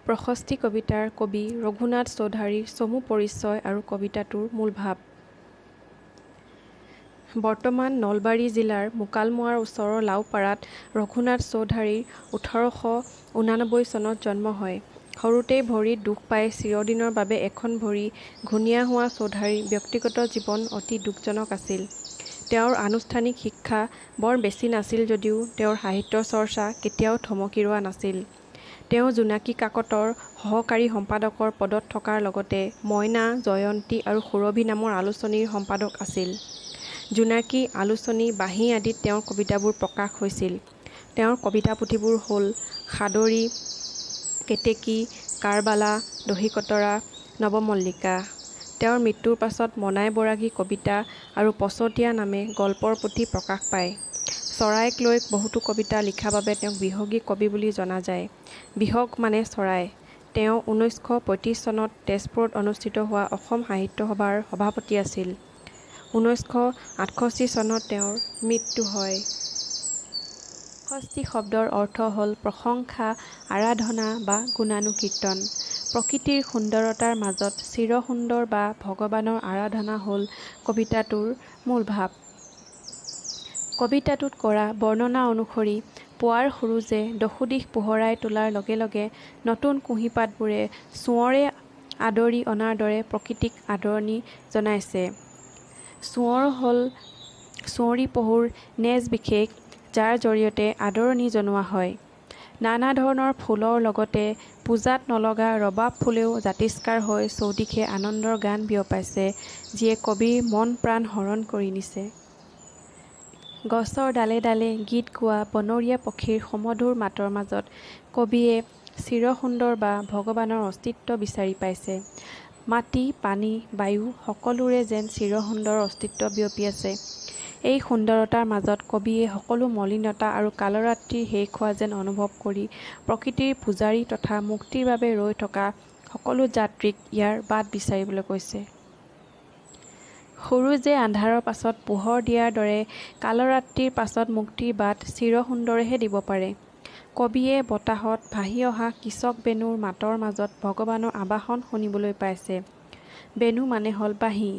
প্ৰশস্তি কবিতাৰ কবি ৰঘুনাথ চৌধাৰীৰ চমু পৰিচয় আৰু কবিতাটোৰ মূল ভাৱ। বৰ্তমান নলবাৰী জিলাৰ মোকালমোৱাৰ ওচৰৰ লাওপাৰাত ৰঘুনাথ চৌধাৰীৰ ১৮৮৯ চনত জন্ম হয়। সৰুতেই ভৰিত দুখ পাই চিৰদিনৰ বাবে এখন ভৰি ঘূণীয়া হোৱা চৌধাৰীৰ ব্যক্তিগত জীৱন অতি দুখজনক আছিল। তেওঁৰ আনুষ্ঠানিক শিক্ষা বৰ বেছি নাছিল যদিও তেওঁৰ সাহিত্য চৰ্চা কেতিয়াও থমকি ৰোৱা নাছিল। তেওঁ জোনাকী কাকতৰ সহকাৰী সম্পাদকৰ পদত থকাৰ লগতে মইনা, জয়ন্তী আৰু সুৰভি নামৰ আলোচনীৰ সম্পাদক আছিল। জোনাকী, আলোচনী, বাঁহী আদিত তেওঁৰ কবিতাবোৰ প্ৰকাশ হৈছিল। তেওঁৰ কবিতা পুথিবোৰ হ'ল সাদৰী, কেতেকী, কাৰবালা, দহিকতৰা, নৱমল্লিকা। তেওঁৰ মৃত্যুৰ পাছত মনাই বৰাগী কবিতা আৰু পচতীয়া নামে গল্পৰ পুথি প্ৰকাশ পায়। চৰাইক লৈ বহুতো কবিতা লিখা বাবে তেওঁক বিহগী কবি বুলি জনা যায়। বিহগ মানে চৰাই। তেওঁ ১৯৩৫ চনত তেজপুৰত অনুষ্ঠিত হোৱা অসম সাহিত্য সভাৰ সভাপতি আছিল। ১৯৬৮ চনত তেওঁৰ মৃত্যু হয়। প্ৰশস্তি শব্দৰ অৰ্থ হ'ল প্ৰশংসা, আৰাধনা বা গুণানুকীৰ্তন। প্ৰকৃতিৰ সুন্দৰতাৰ মাজত চিৰসুন্দৰ বা ভগৱানৰ আৰাধনা হ'ল কবিতাটোৰ মূল ভাৱ। কবিতাটোত কৰা বৰ্ণনা অনুসৰি পুৱাৰ সূৰুজে দশোদিশ পোহৰাই তোলাৰ লগে লগে নতুন কুঁহিপাতবোৰে সোঁৱৰে আদৰি অনাৰ দৰে প্ৰকৃতিক আদৰণি জনাইছে। সোঁৱৰ হ'ল সুঁৱৰী পহুৰ নেজ বিশেষ, যাৰ জৰিয়তে আদৰণি জনোৱা হয়। নানা ধৰণৰ ফুলৰ লগতে পূজাত নলগা ৰবাব ফুলেও জাতিষ্কাৰ হৈ চৌদিশে আনন্দৰ গান বিয়পাইছে, যিয়ে কবিৰ মন প্ৰাণ হৰণ কৰি নিছে। গছৰ ডালে ডালে গীত গোৱা বনৰীয়া পক্ষীৰ সমধুৰ মাতৰ মাজত কবিয়ে চিৰসুন্দৰ বা ভগৱানৰ অস্তিত্ব বিচাৰি পাইছে। মাটি, পানী, বায়ু সকলোৰে যেন চিৰসুন্দৰ অস্তিত্ব বিয়পি আছে। এই সুন্দৰতাৰ মাজত কবিয়ে সকলো মলিনতা আৰু কালৰাত্ৰি শেষ হোৱা যেন অনুভৱ কৰি প্ৰকৃতিৰ পূজাৰী তথা মুক্তিৰ বাবে ৰৈ থকা সকলো যাত্ৰীক ইয়াৰ বাট বিচাৰিবলৈ কৈছে। সূৰুজে আন্ধাৰৰ পাছত পোহৰ দিয়াৰ দৰে কালৰাত্ৰিৰ পাছত মুক্তিৰ বাট চিৰসুন্দৰেহে দিব পাৰে। কবিয়ে বতাহত ভাহি অহা কীচক বেণুৰ মাতৰ মাজত ভগৱানৰ আবাহন শুনিবলৈ পাইছে। বেণু মানে হ'ল বাঁহী।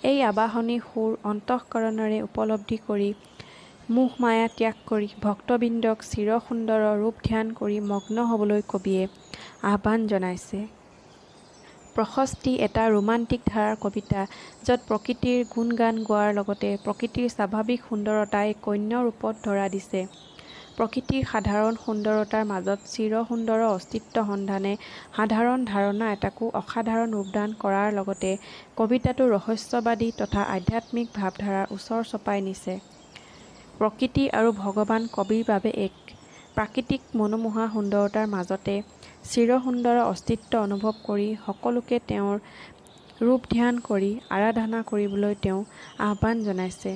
এই আবাহনী সুৰ অন্তঃকৰণেৰে উপলব্ধি কৰি মোহ-মায়া ত্যাগ কৰি ভক্তবৃন্দক চিৰসুন্দৰৰ ৰূপ ধ্যান কৰি মগ্ন হ'বলৈ কবিয়ে আহ্বান জনাইছে। প্ৰশস্তি এটা ৰোমান্টিক ধাৰাৰ কবিতা, য'ত প্ৰকৃতিৰ গুণগান গোৱাৰ লগতে প্ৰকৃতিৰ স্বাভাৱিক সুন্দৰতাই কন্য ৰূপত ধৰা দিছে। প্ৰকৃতিৰ সাধাৰণ সুন্দৰতাৰ মাজত চিৰসুন্দৰৰ অস্তিত্ব সন্ধানে সাধাৰণ ধাৰণা এটাকো অসাধাৰণ ৰূপদান কৰাৰ লগতে কবিতাটো ৰহস্যবাদী তথা আধ্যাত্মিক ভাৱধাৰাৰ ওচৰ চপাই নিছে। প্ৰকৃতি আৰু ভগৱান কবিৰ বাবে এক প্ৰাকৃতিক মনোমোহা সুন্দৰতাৰ মাজতে চিৰসুন্দৰৰ অস্তিত্ব অনুভৱ কৰি সকলোকে তেওঁৰ ৰূপ ধ্যান কৰি আৰাধনা কৰিবলৈ তেওঁ আহ্বান জনাইছে।